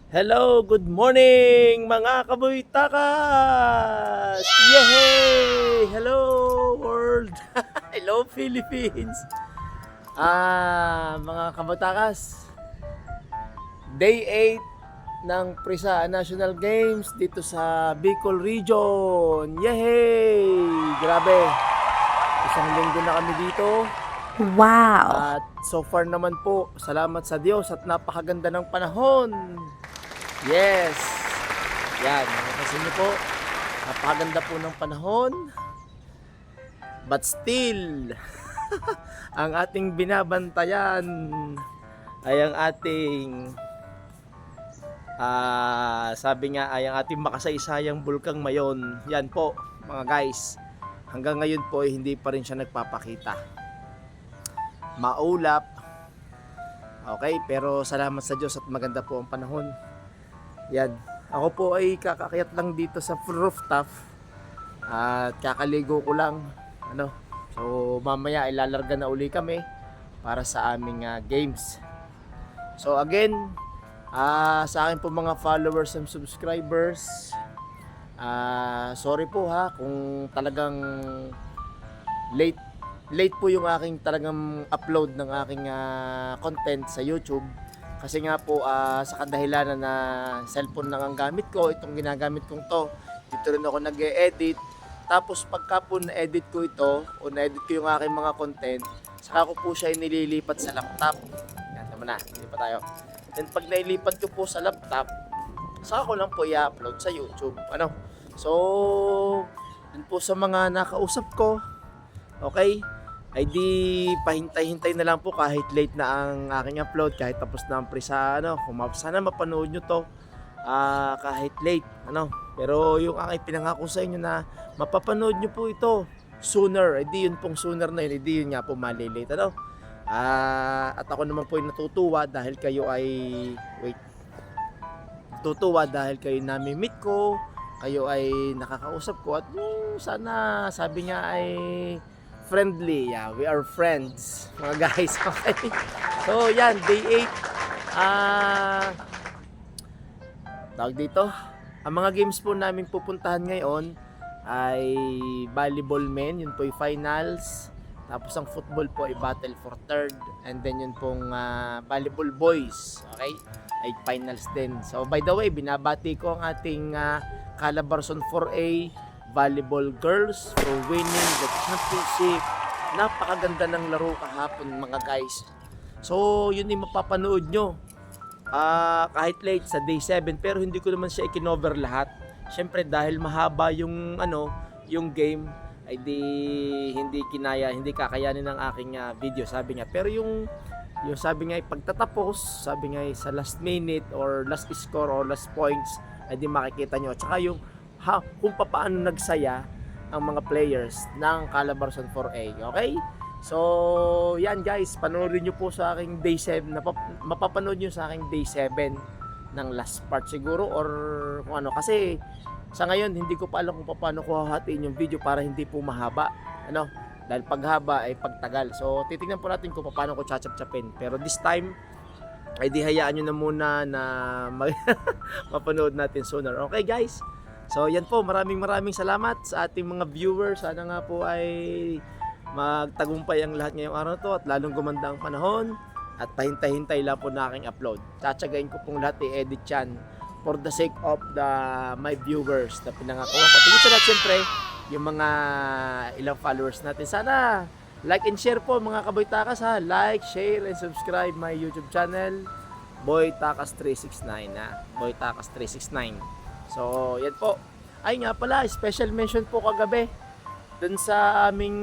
Hello, good morning mga kabuytakas! Yay! Hello world! Hello Philippines! Mga kabuytakas, Day 8 ng Prisa National Games dito sa Bicol Region. Yay! Grabe! Isang linggo na kami dito. Wow! At so far naman po, salamat sa Diyos at napakaganda ng panahon. Yes! Yan, nakakasin niyo po, napakaganda po ng panahon. But still, ang ating binabantayan ay ang ating, sabi nga, ay ang ating makasaysayang bulkang Mayon. Yan po, mga guys. Hanggang ngayon po, hindi pa rin siya nagpapakita. Maulap. Okay, pero salamat sa Diyos at maganda po ang panahon. Yan. Ako po ay kakakyat lang dito sa rooftop at kakaligo ko lang. So mamaya ilalarga na uli kami para sa aming games. So again, sa akin po mga followers and subscribers, sorry po ha kung talagang late po yung aking talagang upload ng aking content sa YouTube. Kasi nga po sa kadahilanan na cellphone lang ang gamit ko, itong ginagamit kong to, dito rin ako nag-e-edit. Tapos pagka po na-edit ko ito o na-edit ko yung aking mga content, saka ko po siya nililipat sa laptop. Yan, tama na, hindi pa tayo. Then pag nailipat ko po sa laptop, saka ko lang po i-upload sa YouTube. So, dun po sa mga nakausap ko, okay, ay di pahintay-hintay na lang po kahit late na ang aking upload, kahit tapos na ang prisa, sana mapanood nyo to kahit late, pero yung aking pinangako sa inyo na mapapanood nyo po ito sooner, ay di yun pong sooner na yun, ay di yun nga po malilate, at ako naman po ay natutuwa dahil kayo ay tutuwa dahil kayo nami-meet ko, kayo ay nakakausap ko, at sana sabi nga ay friendly. Yeah, we are friends, mga guys. Okay. So, yan, day 8. Tawag dito. Ang mga games po namin pupuntahan ngayon ay volleyball men, yun po yung finals. Tapos ang football po ay battle for third. And then yun pong volleyball boys, okay, ay finals din. So, by the way, binabati ko ang ating Calabarzon 4A volleyball girls for winning the championship. Napakaganda ng laro kahapon, mga guys. So yun yung mapapanood nyo kahit late sa day 7, pero hindi ko naman siya ikinover lahat. Syempre dahil mahaba yung yung game, ay di hindi kakayanin ng aking video, sabi niya. Pero yung sabi nga pagtatapos, sabi nga sa last minute or last score or last points, ay di makikita nyo. At saka yung kung paano nagsaya ang mga players ng Calabarzon 4A. Okay? So, yan guys, panoorin nyo po sa aking day 7. Mapapanood nyo sa aking day 7 ng last part siguro or kung ano. Kasi sa ngayon, hindi ko pa alam kung paano ko hahatiin yung video para hindi po mahaba. Dahil paghaba ay pagtagal. So, titingnan po natin kung paano ko chachap-chapin. Pero this time, ay di hayaan nyo na muna na mapanood natin sooner. Okay guys? So yan po, maraming salamat sa ating mga viewers. Sana nga po ay magtagumpay ang lahat ngayong araw na to at lalong gumanda ang panahon at pahintay-hintay lang po na aking upload. Tsatsagain ko pong lahat i-edit yan for the sake of my viewers na pinangakuha ko. Tingin sa lahat siyempre yung mga ilang followers natin. Sana like and share po mga kabuytakas ha. Like, share, and subscribe my YouTube channel, Boy Takas 369 Boy Takas 369. So, yan po. Ay nga pala, special mention po kagabi dun sa aming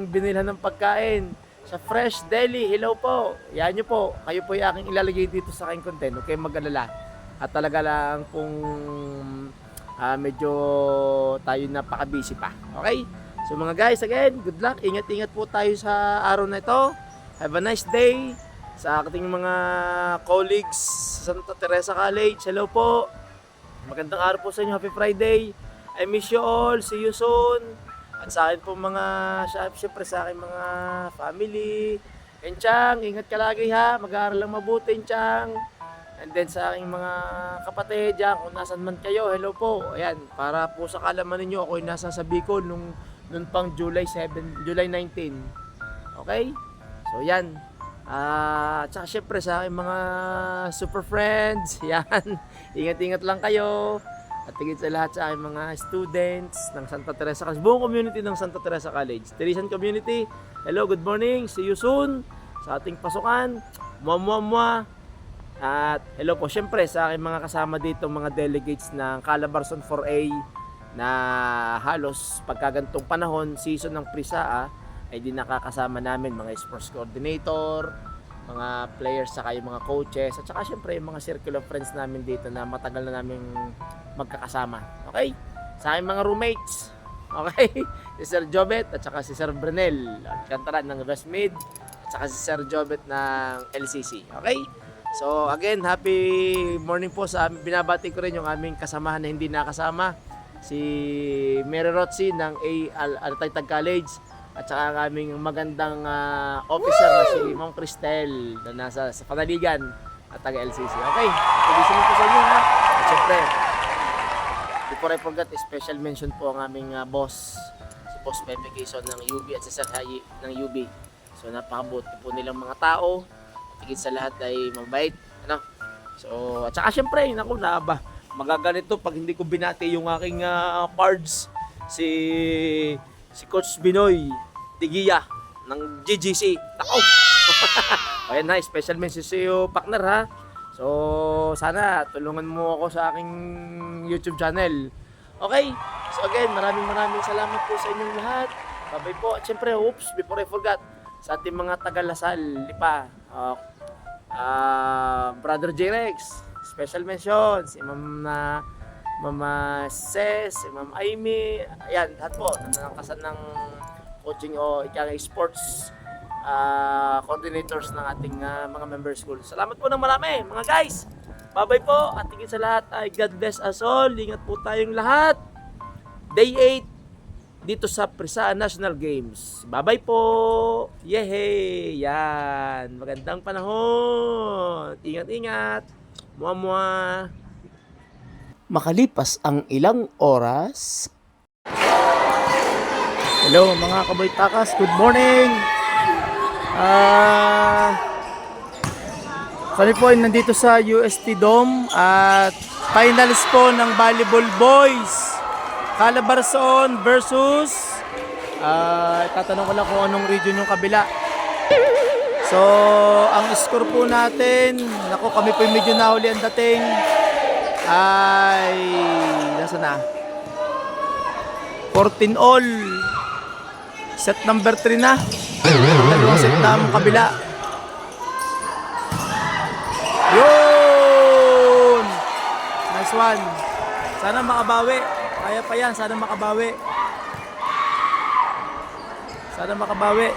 binilhan ng pagkain sa Fresh Deli. Hello po. Yan nyo po. Kayo po yung aking ilalagay dito sa aking content. Okay, mag-alala. At talaga lang kung medyo tayo napaka-busy pa. Okay? So mga guys, again, good luck. Ingat-ingat po tayo sa araw na ito. Have a nice day. Sa ating mga colleagues sa Santa Teresa College, hello po. Magandang araw po sa inyo. Happy Friday. I miss you all. See you soon. At sa akin po syempre sa akin mga family. Enchang, ingat ka lagi ha. Mag-aaral lang mabuti, Enchang. And then sa aking mga kapatid dyan, kung nasan man kayo, hello po. Ayan, para po sa kalaman ninyo, ako'y nasa sa Bicol nung pang July 19. Okay? So yan. Tsaka syempre sa aking mga super friends, yan. Ingat-ingat lang kayo. At higit sa lahat sa aking mga students ng Santa Teresa College, buong community ng Santa Teresa College. Teresian community, hello, good morning, see you soon sa ating pasukan. Mwah. At hello po syempre sa aking mga kasama dito, mga delegates ng Calabarzon 4A na halos pagkagantong panahon, season ng Prisaa, ay di nakakasama namin mga sports coordinator, mga players, saka yung mga coaches, at saka syempre yung mga circle of friends namin dito na matagal na namin magkakasama. Okay? Sa aking mga roommates, okay? Si Sir Jobet at saka si Sir Brenel Alcantaran ng West Mid, at saka si Sir Jobet ng LCC. Okay? So again, happy morning po sa amin. Binabati ko rin yung aming kasamahan na hindi nakasama, si Mary Rotzi ng Taytag College, at saka ang aming magandang officer na si Ma'am Cristel na nasa sa Panaligan at taga LCC. Okay, pag-isipin ko sa inyo ha. At syempre, before I forget, special mention po ang aming boss, si Boss Pepe Quezon ng UB at si Sir Hayi ng UB. So napakabuti po nilang mga tao, at higit sa lahat ay mabait. Ano? So, at saka syempre, naku na ba, magaganito pag hindi ko binati yung aking pards, si Coach Binoy Tigiya ng GGC. Tako! Ayan na, special message sa iyo, partner ha. So, sana tulungan mo ako sa aking YouTube channel. Okay? So again, maraming salamat po sa inyong lahat. Bye-bye po. At syempre, before I forgot, sa ating mga taga-Lasal, Lipa, Brother J-Rex, special mention, si Mama Ses, si Ma'am Amy, ayan, lahat po, nanakasan ng coaching o sports coordinators ng ating mga member school. Salamat po ng marami, mga guys. Bye-bye po, at higit sa lahat ay God bless us all. Ingat po tayong lahat. Day 8 dito sa Prisaa National Games. Bye-bye po. Yehey! Yan. Magandang panahon. Ingat-ingat. Mua-mua. Makalipas ang ilang oras. Hello mga kaboy takas, good morning. Kami po ay nandito sa UST Dome at finals po ng volleyball boys. Calabarzon versus tatanong ko lang kung anong region yung kabila. So ang score po natin, nako kami po yung medyo nahuli ang dating, ay nasa na 14 all. Set number 3 na. Dalawang set na ang kabila. Yun! Nice one. Sana makabawi. Kaya pa yan. Sana makabawi. Sana makabawi.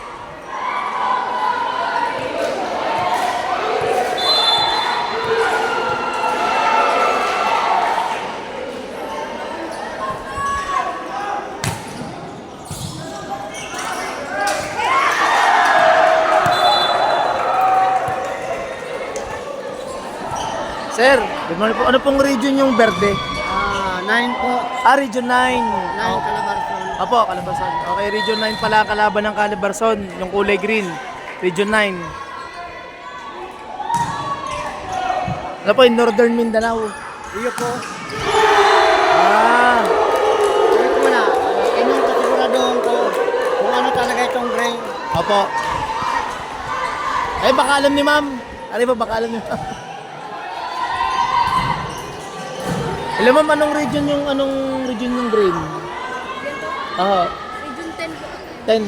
Sir, good morning po. Ano pong region yung verde? 9 po. Region 9. 9 Calabarzon. Opo, Calabarzon. Okay, Region 9 pala kalaban ng Calabarzon, yung kulay green. Region 9. Ano po, yung Northern Mindanao? Iyo po. Sabi ko na, inyong kasiguraduhan ko kung ano talaga itong grain. Opo. Eh, baka alam ni ma'am. Ano ba, baka alam ni ma'am? Alam ma'am, anong region yung green? Oo. Region 10 po. 10.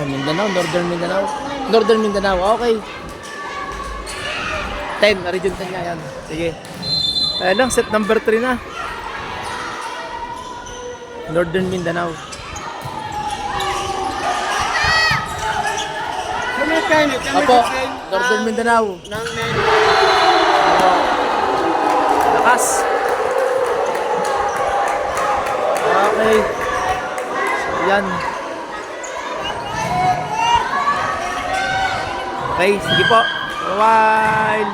Mindanao, Northern Mindanao. Northern Mindanao, okay. 10, region 10 nga yan. Sige. Kaya lang, set number 3 na. Northern Mindanao. Apo, Northern Mindanao. Nang men. Lakas. Okay. So, yan. Okay, sige po. For a while.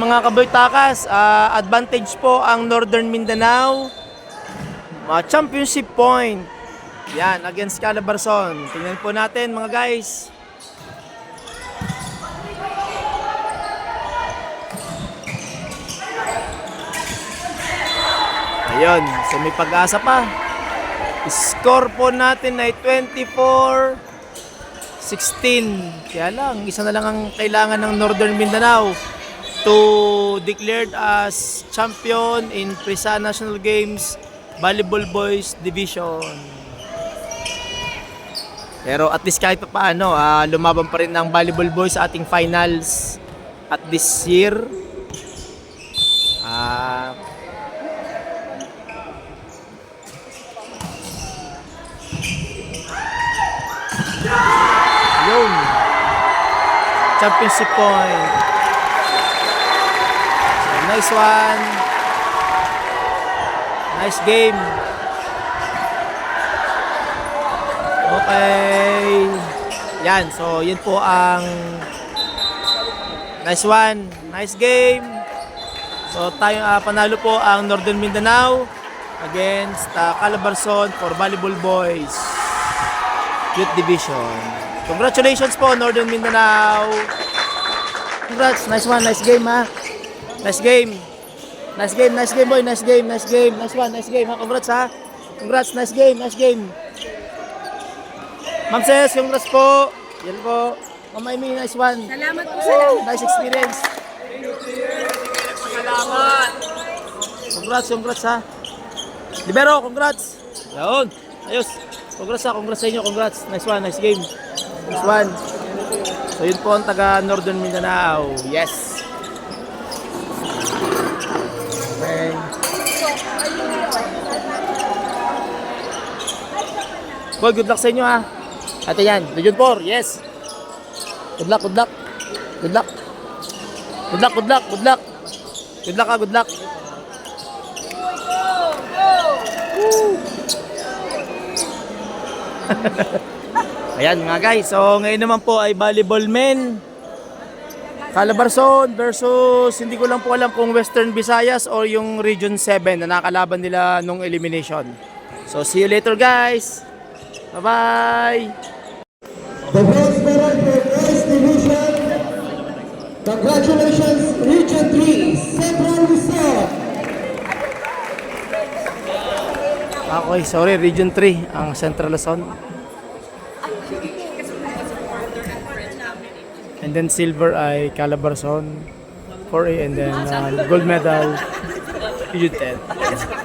mga kaboy takas, advantage po ang Northern Mindanao. Championship point. Yan, against Calabarzon. Tingnan po natin mga guys. Ayun, so may pag-asa pa. Score po natin ay 24-16. Kaya lang, isa na lang ang kailangan ng Northern Mindanao to declared as champion in Prisa National Games Volleyball Boys Division. Pero at least kahit pa paano, lumaban pa rin ang Volleyball Boys sa ating finals at this year. Yun. Championship point. So, nice one. Nice game. Okay. Yan. So, yun po ang nice one. Nice game. So, tayo panalo po ang Northern Mindanao against Calabarzon for Volleyball Boys Youth Division. Congratulations po, Northern Mindanao. Congrats. Nice one. Nice game, ha. Nice game. Nice game. Nice game, boy. Nice game. Nice game. Nice one. Nice game, ha. Congrats, ha. Congrats. Nice game. Nice game. Ma'am Ses, congrats po. Yan po. Ma'am Amy, nice one. Salamat po, salamat. Nice experience. Salamat. Congrats, congrats, ha. Libero, congrats. Yun. Ayos. Congrats, ha. Congrats sa inyo. Congrats. Nice one. Nice game. Nice one. So, yun po ang taga Northern Mindanao. Yes. Okay. Boy, good luck sa inyo, ha. Ate yan. Region 4. Yes. Good luck, good luck. Good luck. Good luck, good luck, good luck. Good luck, ha. Good luck. Ayan mga guys, so ngayon naman po ay volleyball men Calabarzon versus hindi ko lang po alam kung Western Visayas or yung Region 7 na nakalaban nila nung elimination. So see you later guys. Bye bye. The bronze medal for Boys Division. Congratulations, Region 3, Central Luzon. Okay, sorry, Region 3 ang Central Luzon. And then silver ay Calabarzon 4A and then gold medal Region 10.